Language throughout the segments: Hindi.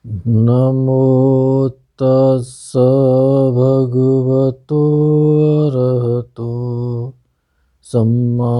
नमो तस्स भगवतो अरहतो सम्मा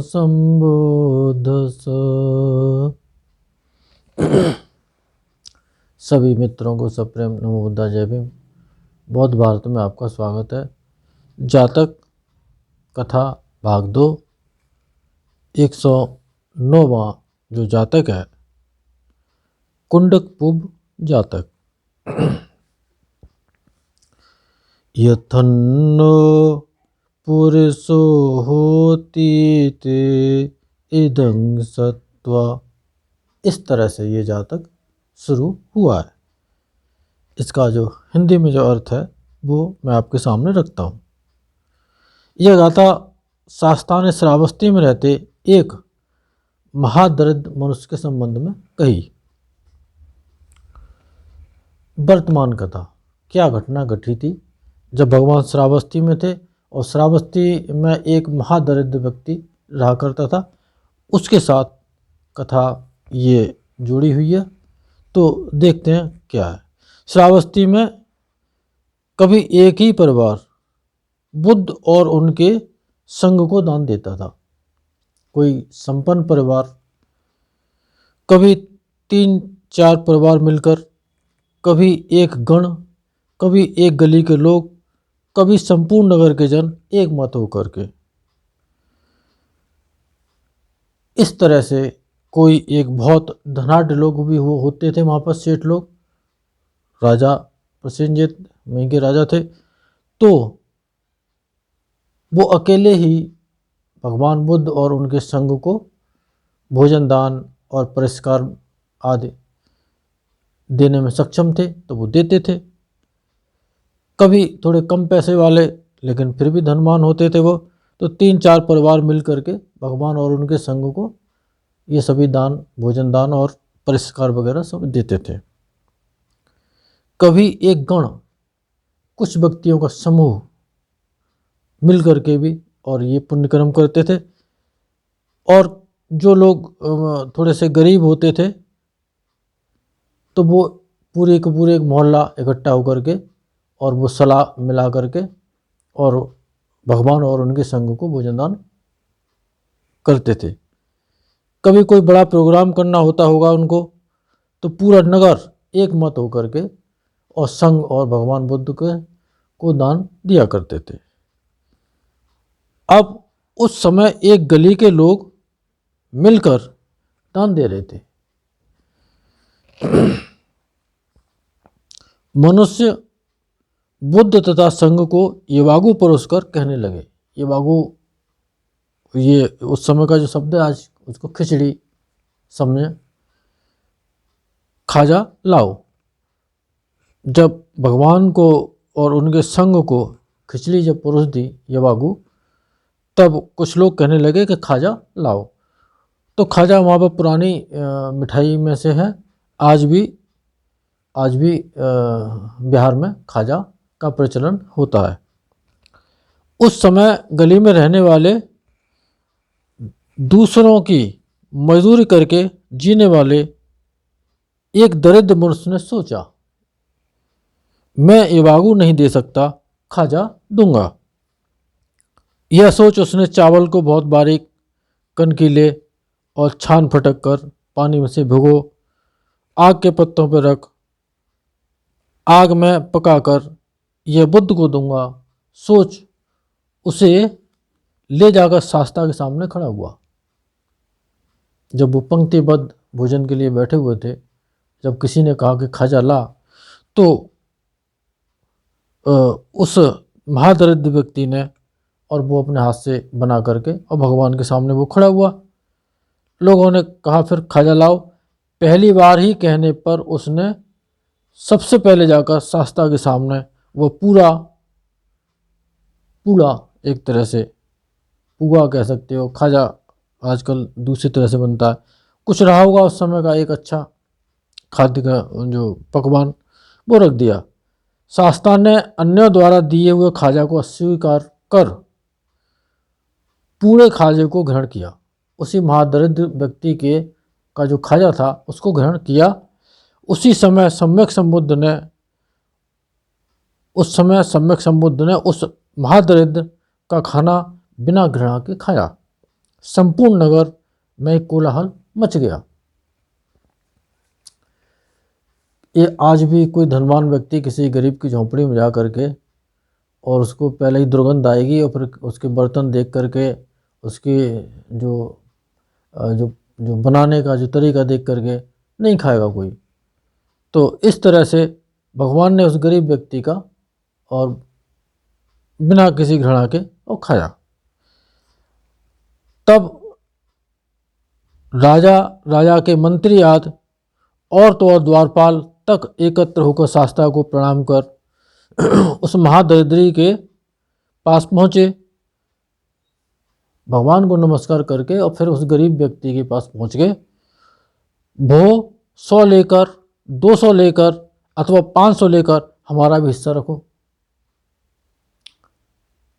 संबुद्धिस्स। सभी मित्रों को सप्रेम नमो बुद्धा जय भीम। बौद्ध भारत में आपका स्वागत है। जातक कथा भाग 2 109वां जो जातक है कुंडकपुब जातक। यथन्नो पुरुषो होती ते इदं सत्वा। इस तरह से ये जातक शुरू हुआ है। इसका जो हिंदी में जो अर्थ है वो मैं आपके सामने रखता हूँ। यह गाथा शास्तान श्रावस्ती में रहते एक महादरिद्र मनुष्य के संबंध में कही। वर्तमान कथा, क्या घटना घटी थी जब भगवान श्रावस्ती में थे और श्रावस्ती में एक महादरिद्र व्यक्ति रहा करता था, उसके साथ कथा ये जुड़ी हुई है। तो देखते हैं क्या है। श्रावस्ती में कभी एक ही परिवार बुद्ध और उनके संघ को दान देता था। कोई संपन्न परिवार, कभी 3-4 परिवार मिलकर, कभी एक गण, कभी एक गली के लोग, कभी संपूर्ण नगर के जन एक मत होकर के। इस तरह से कोई एक बहुत धनाढ़ लोग भी होते थे वहाँ पर, सेठ लोग, राजा प्रसेनजित वहीं के राजा थे। तो वो अकेले ही भगवान बुद्ध और उनके संघ को भोजन दान और पुरस्कार आदि देने में सक्षम थे, तो वो देते थे। कभी थोड़े कम पैसे वाले लेकिन फिर भी धनवान होते थे वो, तो 3-4 परिवार मिल करके भगवान और उनके संघ को ये सभी दान, भोजन दान और पुरस्कार वगैरह सब देते थे। कभी एक गण, कुछ व्यक्तियों का समूह मिल करके भी और ये पुण्य कर्म करते थे। और जो लोग थोड़े से गरीब होते थे तो वो पूरे के पूरे एक मोहल्ला इकट्ठा होकर के और वो सलाह मिला करके और भगवान और उनके संघ को भोजन दान करते थे। कभी कोई बड़ा प्रोग्राम करना होता होगा उनको, तो पूरा नगर एक मत होकर के और संघ और भगवान बुद्ध के को दान दिया करते थे। अब उस समय एक गली के लोग मिलकर दान दे रहे थे। मनुष्य बुद्ध तथा संघ को येवागु पुरस्कार कहने लगे। येवागु ये उस समय का जो शब्द है, आज उसको खिचड़ी समझे, खाजा लाओ। जब भगवान को और उनके संघ को खिचड़ी जब परोस दी येवागु, तब कुछ लोग कहने लगे कि खाजा लाओ। तो खाजा वहाँ पर पुरानी मिठाई में से है। आज भी बिहार में खाजा का प्रचलन होता है। उस समय गली में रहने वाले दूसरों की मजदूरी करके जीने वाले एक दरिद्र मनुष्य ने सोचा, मैं येवागु नहीं दे सकता, खाजा दूंगा। यह सोच उसने चावल को बहुत बारीक कनकीले और छान फटक कर पानी में से भिगो, आग के पत्तों पर रख, आग में पकाकर यह बुद्ध को दूंगा सोच उसे ले जाकर शास्ता के सामने खड़ा हुआ। जब वो पंक्तिबद्ध भोजन के लिए बैठे हुए थे, जब किसी ने कहा कि खाजा ला, तो उस महादरिद्र व्यक्ति ने, और वो अपने हाथ से बना करके और भगवान के सामने वो खड़ा हुआ। लोगों ने कहा फिर खाजा लाओ। पहली बार ही कहने पर उसने सबसे पहले जाकर शास्ता के सामने वो पूरा एक तरह से पुआ कह सकते हो, खाजा आजकल दूसरी तरह से बनता है, कुछ रहा होगा उस समय का एक अच्छा खाद्य का जो पकवान, वो रख दिया। शास्ता ने अन्यों द्वारा दिए हुए खाजा को अस्वीकार कर पूरे खाजे को ग्रहण किया। उसी महादरिद्र व्यक्ति के का जो खाजा था उसको ग्रहण किया उसी समय सम्यक संबुद्ध ने उस महादरिद्र का खाना बिना घृणा के खाया। संपूर्ण नगर में एक कोलाहल मच गया। ये आज भी कोई धनवान व्यक्ति किसी गरीब की झोंपड़ी में जा करके और उसको पहले ही दुर्गंध आएगी और फिर उसके बर्तन देख करके उसकी जो जो जो बनाने का जो तरीका देख करके नहीं खाएगा कोई। तो इस तरह से भगवान ने उस गरीब व्यक्ति का और बिना किसी घृणा के वो खाया। तब राजा के मंत्री आदि और तो और द्वारपाल तक एकत्र होकर शास्ता को प्रणाम कर उस महादरिद्री के पास पहुँचे। भगवान को नमस्कार करके और फिर उस गरीब व्यक्ति के पास पहुँच गए। वो 100 लेकर 200 लेकर अथवा 500 लेकर हमारा भी हिस्सा रखो।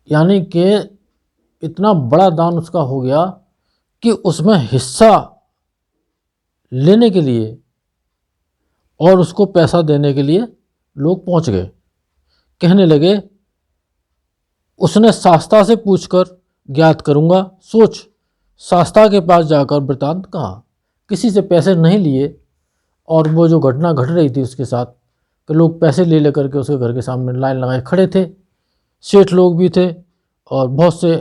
यानी कि इतना बड़ा दान उसका हो गया कि उसमें हिस्सा लेने के लिए और उसको पैसा देने के लिए लोग पहुंच गए। कहने लगे उसने शास्ता से पूछकर ज्ञात करूंगा। सोच, शास्ता के पास जाकर वृतांत कहा, किसी से पैसे नहीं लिए और वो जो घटना घट रही थी उसके साथ कि लोग पैसे ले लेकर के उसके घर के सामने लाइन लगाए खड़े थे। सेठ लोग भी थे और बहुत से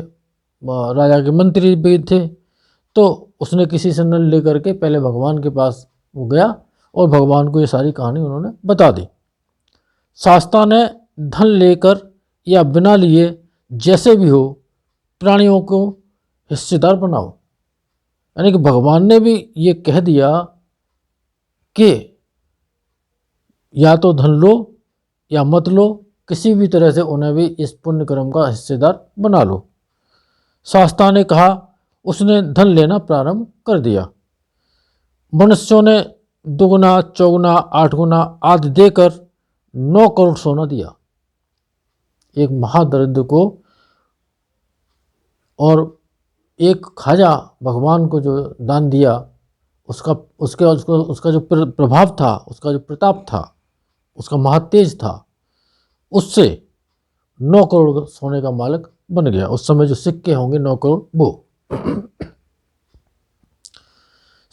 राजा के मंत्री भी थे। तो उसने किसी से न लेकर के पहले भगवान के पास वो गया और भगवान को ये सारी कहानी उन्होंने बता दी। शास्ता ने धन लेकर या बिना लिए जैसे भी हो प्राणियों को हिस्सेदार बनाओ। यानी कि भगवान ने भी ये कह दिया कि या तो धन लो या मत लो, किसी भी तरह से उन्हें भी इस पुण्य कर्म का हिस्सेदार बना लो। शास्ता ने कहा, उसने धन लेना प्रारंभ कर दिया। मनुष्यों ने दुगुना, चौगुना, 8 गुना आदि देकर 9 करोड़ सोना दिया एक महादरिद्र को। और एक खाजा भगवान को जो दान दिया उसका जो प्रभाव था, उसका जो प्रताप था, उसका महातेज था, उससे 9 करोड़ सोने का मालिक बन गया। उस समय जो सिक्के होंगे 9 करोड़ वो।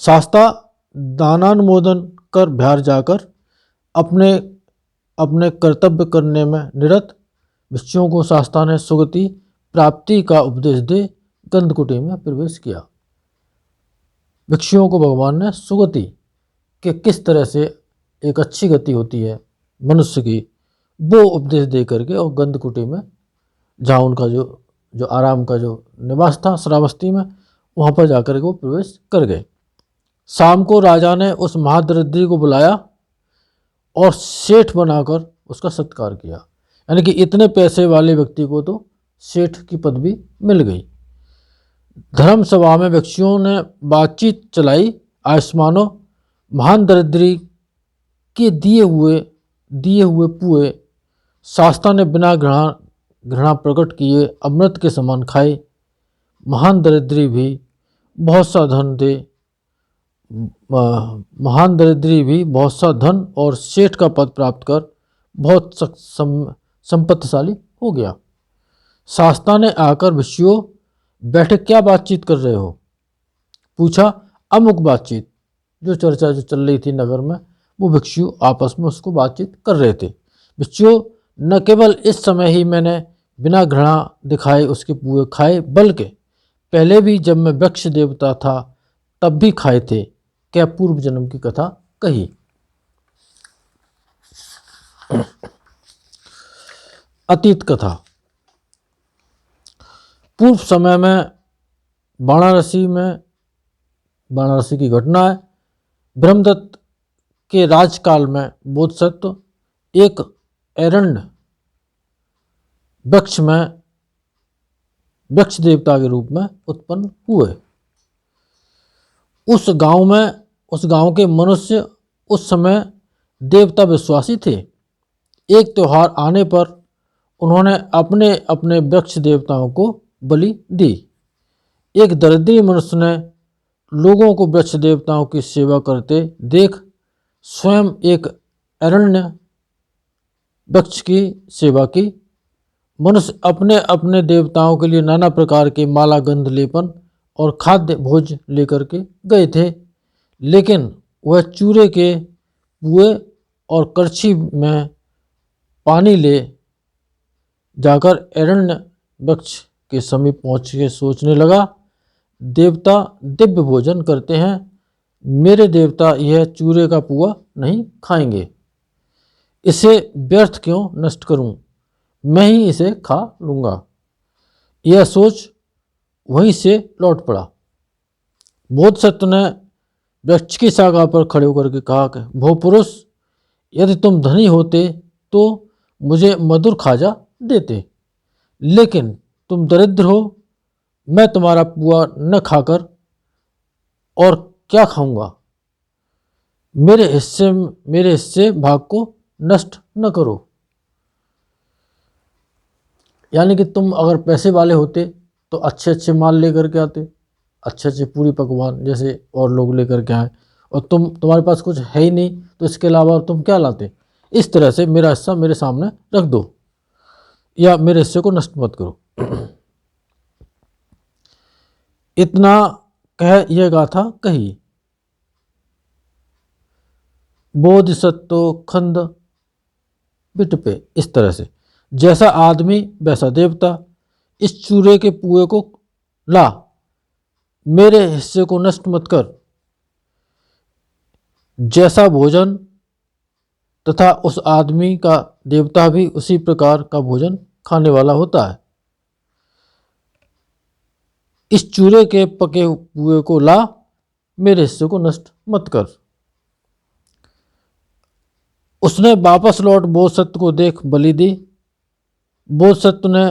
शास्ता दानानुमोदन कर बिहार जाकर अपने अपने कर्तव्य करने में निरत भिक्षुओं को शास्ता ने सुगति प्राप्ति का उपदेश दे गंधकुटी में प्रवेश किया। भिक्षुओं को भगवान ने सुगति के किस तरह से एक अच्छी गति होती है मनुष्य की, वो उपदेश दे करके और गंधकुटी में जहाँ उनका जो आराम का जो निवास था श्रावस्ती में, वहाँ पर जाकर के वो प्रवेश कर गए। शाम को राजा ने उस महादरिद्री को बुलाया और सेठ बनाकर उसका सत्कार किया। यानी कि इतने पैसे वाले व्यक्ति को तो सेठ की पदवी मिल गई। धर्म सभा में भिक्षुओं ने बातचीत चलाई। आयुष्मानो, महान दरिद्री के दिए हुए पुए शास्ता ने बिना घृणा प्रकट किए अमृत के समान खाए। महान दरिद्री भी बहुत सा धन और सेठ का पद प्राप्त कर बहुत संपत्तिशाली हो गया। शास्ता ने आकर भिक्षुओं, बैठे क्या बातचीत कर रहे हो? पूछा। अमुक बातचीत, जो चर्चा जो चल रही थी नगर में, वो भिक्षु आपस में उसको बातचीत कर रहे थे। भिक्षुओं, न केवल इस समय ही मैंने बिना घृणा दिखाए उसके पुए खाए, बल्कि पहले भी जब मैं वृक्ष देवता था तब भी खाए थे। क्या पूर्व जन्म की कथा कही। अतीत कथा। पूर्व समय में वाराणसी की घटना है। ब्रह्मदत्त के राजकाल में बोधिसत्व एक एरण्य वृक्ष देवता के रूप में उत्पन्न हुए। उस गांव के मनुष्य उस समय देवता विश्वासी थे। एक त्योहार आने पर उन्होंने अपने अपने वृक्ष देवताओं को बलि दी। एक दरिद्री मनुष्य ने लोगों को वृक्ष देवताओं की सेवा करते देख स्वयं एक अरण्य वृक्ष की सेवा की। मनुष्य अपने अपने देवताओं के लिए नाना प्रकार के माला, गंध, लेपन और खाद्य भोज लेकर के गए थे, लेकिन वह चूरे के पुए और करछी में पानी ले जाकर अरण्य वृक्ष के समीप पहुँच के सोचने लगा, देवता दिव्य भोजन करते हैं, मेरे देवता यह चूरे का पुआ नहीं खाएंगे, इसे व्यर्थ क्यों नष्ट करूं, मैं ही इसे खा लूँगा। यह सोच वहीं से लौट पड़ा। बोधसत्व ने वृक्ष की शाखा पर खड़े होकर के कहा कि भो पुरुष, यदि तुम धनी होते तो मुझे मधुर खाजा देते, लेकिन तुम दरिद्र हो, मैं तुम्हारा पुआ न खाकर और क्या खाऊंगा। मेरे हिस्से भाग को नष्ट न करो। यानी कि तुम अगर पैसे वाले होते तो अच्छे अच्छे माल लेकर के आते, अच्छे अच्छे पूरी पकवान जैसे और लोग लेकर के आए, और तुम्हारे पास कुछ है ही नहीं तो इसके अलावा तुम क्या लाते। इस तरह से मेरा हिस्सा मेरे सामने रख दो या मेरे हिस्से को नष्ट मत करो। इतना कह यह गाथा कही। बोधिसत्व खंड बिटपे। इस तरह से जैसा आदमी वैसा देवता, इस चूरे के पुए को ला, मेरे हिस्से को नष्ट मत कर। जैसा भोजन तथा उस आदमी का देवता भी उसी प्रकार का भोजन खाने वाला होता है। इस चूरे के पके पुए को ला, मेरे हिस्से को नष्ट मत कर। उसने वापस लौट बोधसत्व को देख बलि दी। बोधसत्व ने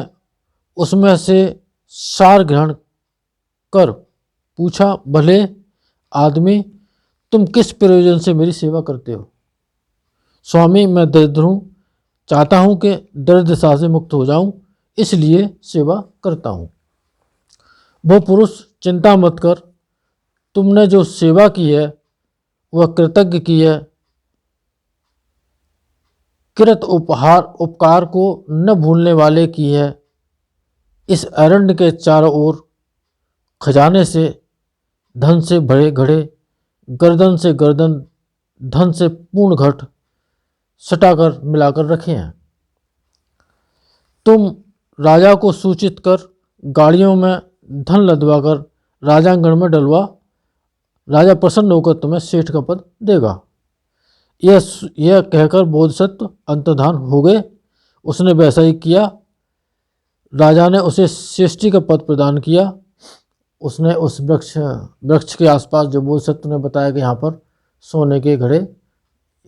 उसमें से सार ग्रहण कर पूछा, भले आदमी, तुम किस प्रयोजन से मेरी सेवा करते हो। स्वामी, मैं दरिद्र हूँ, चाहता हूँ कि दरिद्रता से मुक्त हो जाऊँ, इसलिए सेवा करता हूँ। वो पुरुष, चिंता मत कर, तुमने जो सेवा की है वह कृतज्ञ की है, कृत उपकार को न भूलने वाले की है। इस अरण्य के चारों ओर खजाने से धन से भरे घड़े, गर्दन से गर्दन धन से पूर्ण घट सटाकर मिलाकर रखे हैं। तुम राजा को सूचित कर गाड़ियों में धन लदवाकर राजांगण में डलवा, राजा प्रसन्न होकर तुम्हें सेठ का पद देगा। यह कहकर बोधसत्व अंतर्धान हो गए। उसने वैसा ही किया। राजा ने उसे श्रेष्ठी का पद प्रदान किया। उसने उस वृक्ष के आसपास जो बोधसत्व ने बताया कि यहाँ पर सोने के घड़े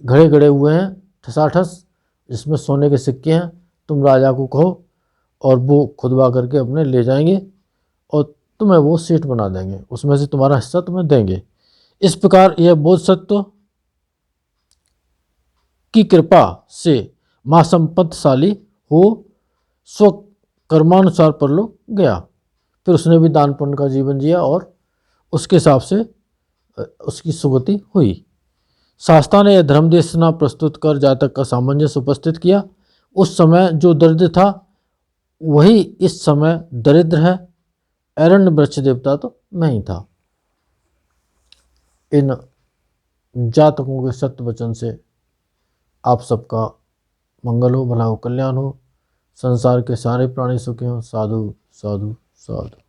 गड़े हुए हैं ठसाठस, जिसमें सोने के सिक्के हैं, तुम राजा को कहो और वो खुदवा करके अपने ले जाएंगे और तुम्हें वो सेठ बना देंगे, उसमें से तुम्हारा हिस्सा तुम्हें देंगे। इस प्रकार यह बोधसत्व की कृपा से मां संपत्तिशाली हो स्व कर्मानुसार परलोक गया। फिर उसने भी दान पुण्य का जीवन जिया और उसके हिसाब से उसकी सुगति हुई। शास्त्रा ने यह धर्म देशना प्रस्तुत कर जातक का सामंजस्य उपस्थित किया। उस समय जो दरिद्र था वही इस समय दरिद्र है, अरण्य वृक्ष देवता तो मैं ही था। इन जातकों के सत्य वचन से आप सबका मंगल हो, भला हो, कल्याण हो, संसार के सारे प्राणी सुखी हों। साधु साधु साधु।